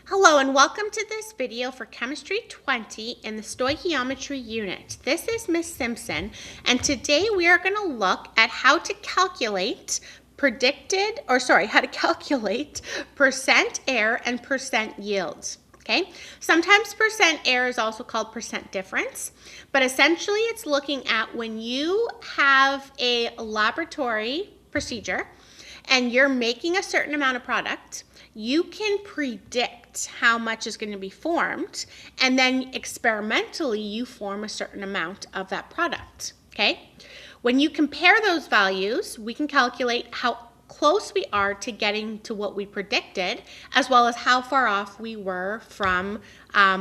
Hello and welcome to this video for Chemistry 20 in the stoichiometry unit. This is Miss Simpson, and today we are going to look at how to calculate percent error and percent yield. Okay, sometimes percent error is also called percent difference, but essentially it's looking at when you have a laboratory procedure and you're making a certain amount of product, you can predict how much is going to be formed, and then experimentally you form a certain amount of that product. Okay? When you compare those values, we can calculate how close we are to getting to what we predicted, as well as how far off we were from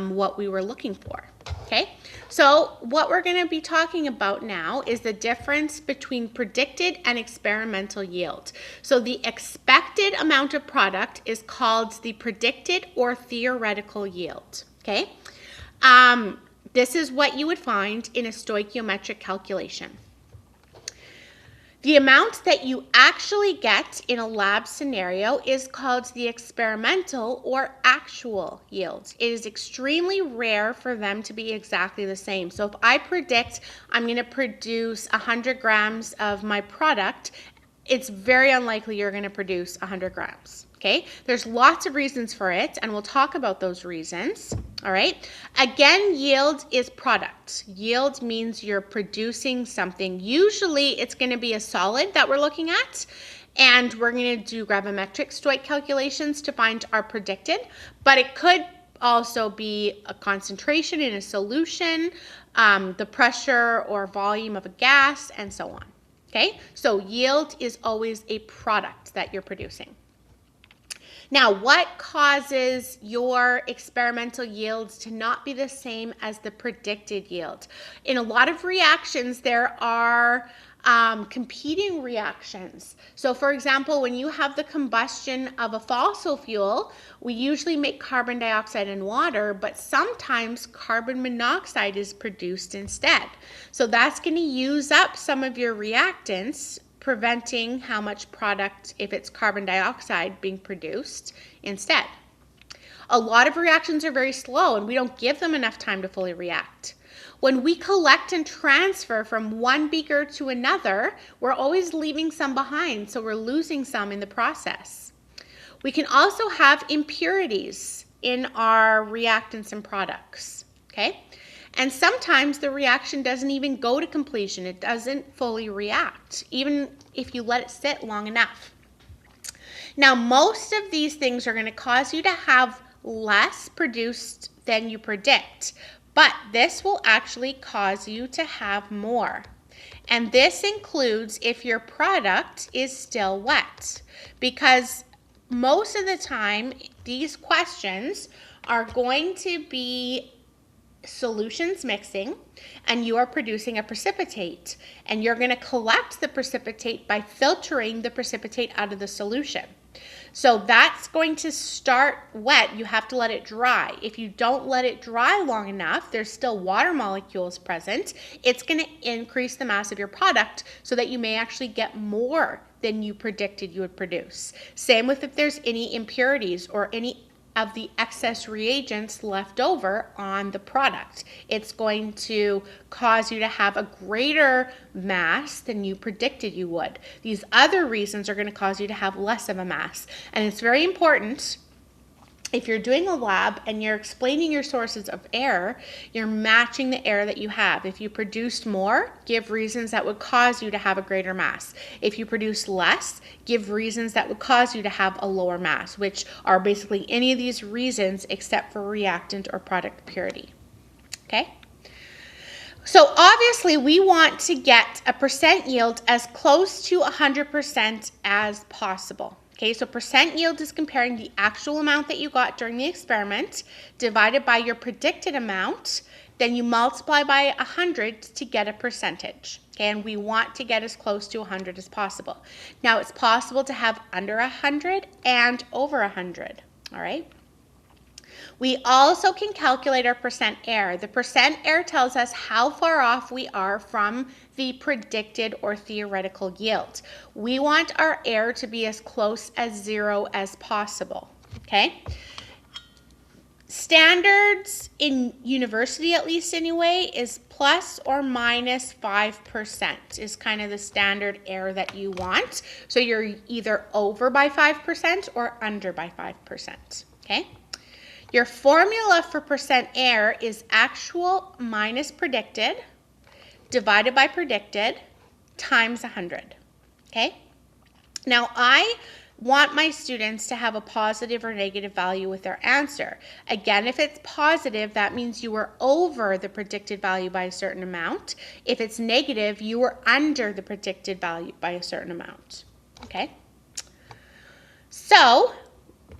what we were looking for. Okay, so what we're going to be talking about now is the difference between predicted and experimental yield. So the expected amount of product is called the predicted or theoretical yield. Okay, this is what you would find in a stoichiometric calculation. The amount that you actually get in a lab scenario is called the experimental or actual yield. It is extremely rare for them to be exactly the same. So if I predict I'm going to produce 100 grams of my product, it's very unlikely you're going to produce 100 grams. Okay, there's lots of reasons for it, and we'll talk about those reasons. All right, again, yield is product. Yield means you're producing something. Usually it's going to be a solid that we're looking at, and we're going to do gravimetric Stoich calculations to find our predicted, but it could also be a concentration in a solution, the pressure or volume of a gas, and so on. Okay, so yield is always a product that you're producing. Now, what causes your experimental yields to not be the same as the predicted yield? In a lot of reactions, there are competing reactions. So for example, when you have the combustion of a fossil fuel, we usually make carbon dioxide and water, but sometimes carbon monoxide is produced instead. So that's going to use up some of your reactants, preventing how much product, if it's carbon dioxide, being produced instead. A lot of reactions are very slow and we don't give them enough time to fully react. When we collect and transfer from one beaker to another, we're always leaving some behind, so we're losing some in the process. We can also have impurities in our reactants and products, okay? And sometimes the reaction doesn't even go to completion. It doesn't fully react, even if you let it sit long enough. Now, most of these things are going to cause you to have less produced than you predict, but this will actually cause you to have more. And this includes if your product is still wet, because most of the time, these questions are going to be solutions mixing, and you are producing a precipitate, and you're going to collect the precipitate by filtering the precipitate out of the solution. So that's going to start wet. You have to let it dry. If you don't let it dry long enough, there's still water molecules present. It's going to increase the mass of your product so that you may actually get more than you predicted you would produce. Same with if there's any impurities or any of the excess reagents left over on the product. It's going to cause you to have a greater mass than you predicted you would. These other reasons are going to cause you to have less of a mass. And it's very important, if you're doing a lab and you're explaining your sources of error, you're matching the error that you have. If you produced more, give reasons that would cause you to have a greater mass. If you produce less, give reasons that would cause you to have a lower mass, which are basically any of these reasons except for reactant or product purity. Okay? So obviously we want to get a percent yield as close to 100% as possible. Okay, so percent yield is comparing the actual amount that you got during the experiment divided by your predicted amount, then you multiply by 100 to get a percentage. Okay, and we want to get as close to 100 as possible. Now it's possible to have under 100 and over 100, all right? We also can calculate our percent error. The percent error tells us how far off we are from the predicted or theoretical yield. We want our error to be as close as 0 as possible, okay? Standards in university, at least anyway, is plus or minus 5% is kind of the standard error that you want. So you're either over by 5% or under by 5%, okay? Your formula for percent error is actual minus predicted divided by predicted times 100, okay? Now, I want my students to have a positive or negative value with their answer. Again, if it's positive, that means you were over the predicted value by a certain amount. If it's negative, you were under the predicted value by a certain amount, okay? So,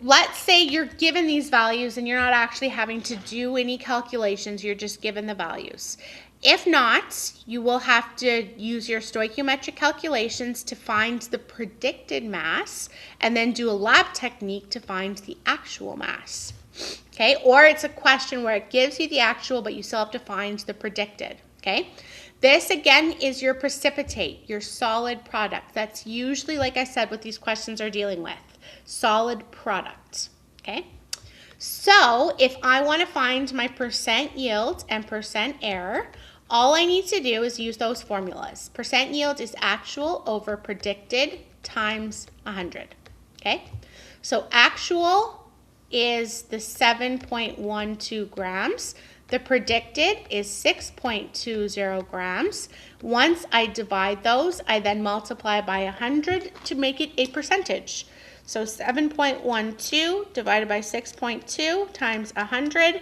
let's say you're given these values and you're not actually having to do any calculations, you're just given the values. If not, you will have to use your stoichiometric calculations to find the predicted mass and then do a lab technique to find the actual mass. Okay, or it's a question where it gives you the actual but you still have to find the predicted. Okay, this again is your precipitate, your solid product. That's usually, like I said, what these questions are dealing with. Solid product. Okay, so if I want to find my percent yield and percent error, all I need to do is use those formulas. Percent yield is actual over predicted times 100. Okay, so actual is the 7.12 grams. The predicted is 6.20 grams. Once I divide those, I then multiply by 100 to make it a percentage. So 7.12 divided by 6.2 times 100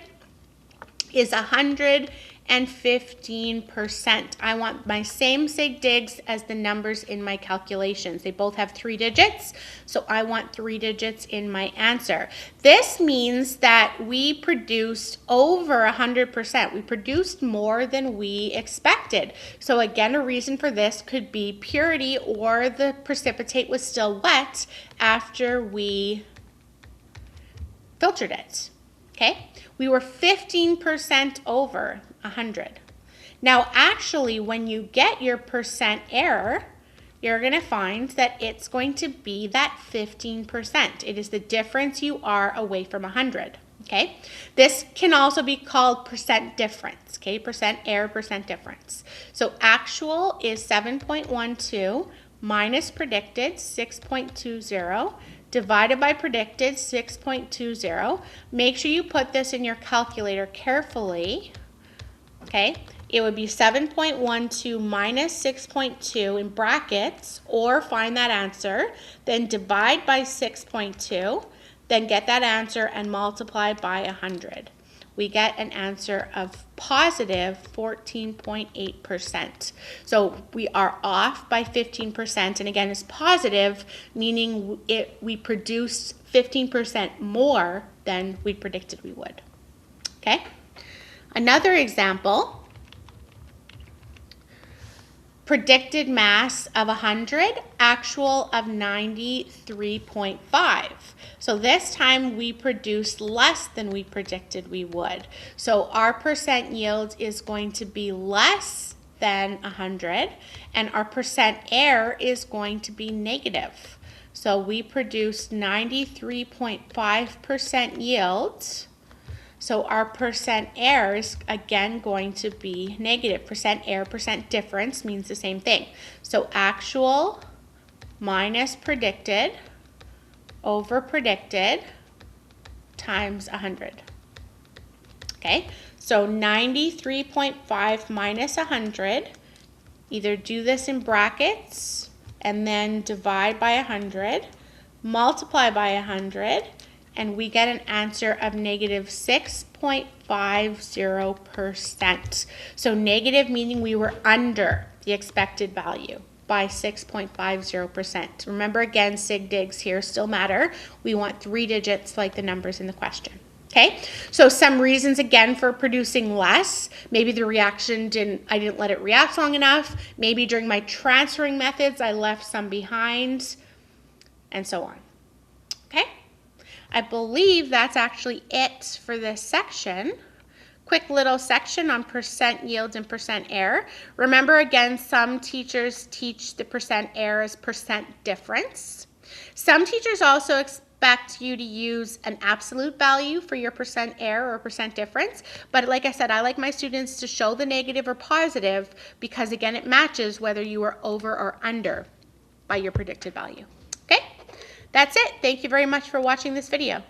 is 115%. I want my same sig digs as the numbers in my calculations. They both have 3 digits, so I want 3 digits in my answer. This means that we produced over 100%. We produced more than we expected. So again, a reason for this could be purity or the precipitate was still wet after we filtered it. Okay? We were 15% over 100. Now, actually, when you get your percent error, you're going to find that it's going to be that 15%. It is the difference you are away from 100. Okay? This can also be called percent difference. Okay? Percent error, percent difference. So actual is 7.12 minus predicted 6.20 divided by predicted 6.20. Make sure you put this in your calculator carefully. Okay, it would be 7.12 minus 6.2 in brackets, or find that answer, then divide by 6.2, then get that answer and multiply by 100. We get an answer of positive 14.8%. So we are off by 15%, and again, it's positive, meaning we produced 15% more than we predicted we would. Okay? Another example, predicted mass of 100, actual of 93.5. So this time we produced less than we predicted we would. So our percent yield is going to be less than 100, and our percent error is going to be negative. So we produced 93.5% yield. So our percent error is again going to be negative. Percent error, percent difference means the same thing. So actual minus predicted over predicted times 100. Okay, so 93.5 minus 100, either do this in brackets and then divide by 100, multiply by 100, and we get an answer of negative 6.50%. So negative meaning we were under the expected value by 6.50%. Remember again, sig digs here still matter. We want 3 digits like the numbers in the question. Okay, so some reasons again for producing less. Maybe the reaction I didn't let it react long enough. Maybe during my transferring methods I left some behind, and so on. Okay, I believe that's actually it for this section. Quick little section on percent yield and percent error. Remember again, some teachers teach the percent error as percent difference. Some teachers also expect you to use an absolute value for your percent error or percent difference. But like I said, I like my students to show the negative or positive because, again, it matches whether you are over or under by your predicted value. Okay, that's it. Thank you very much for watching this video.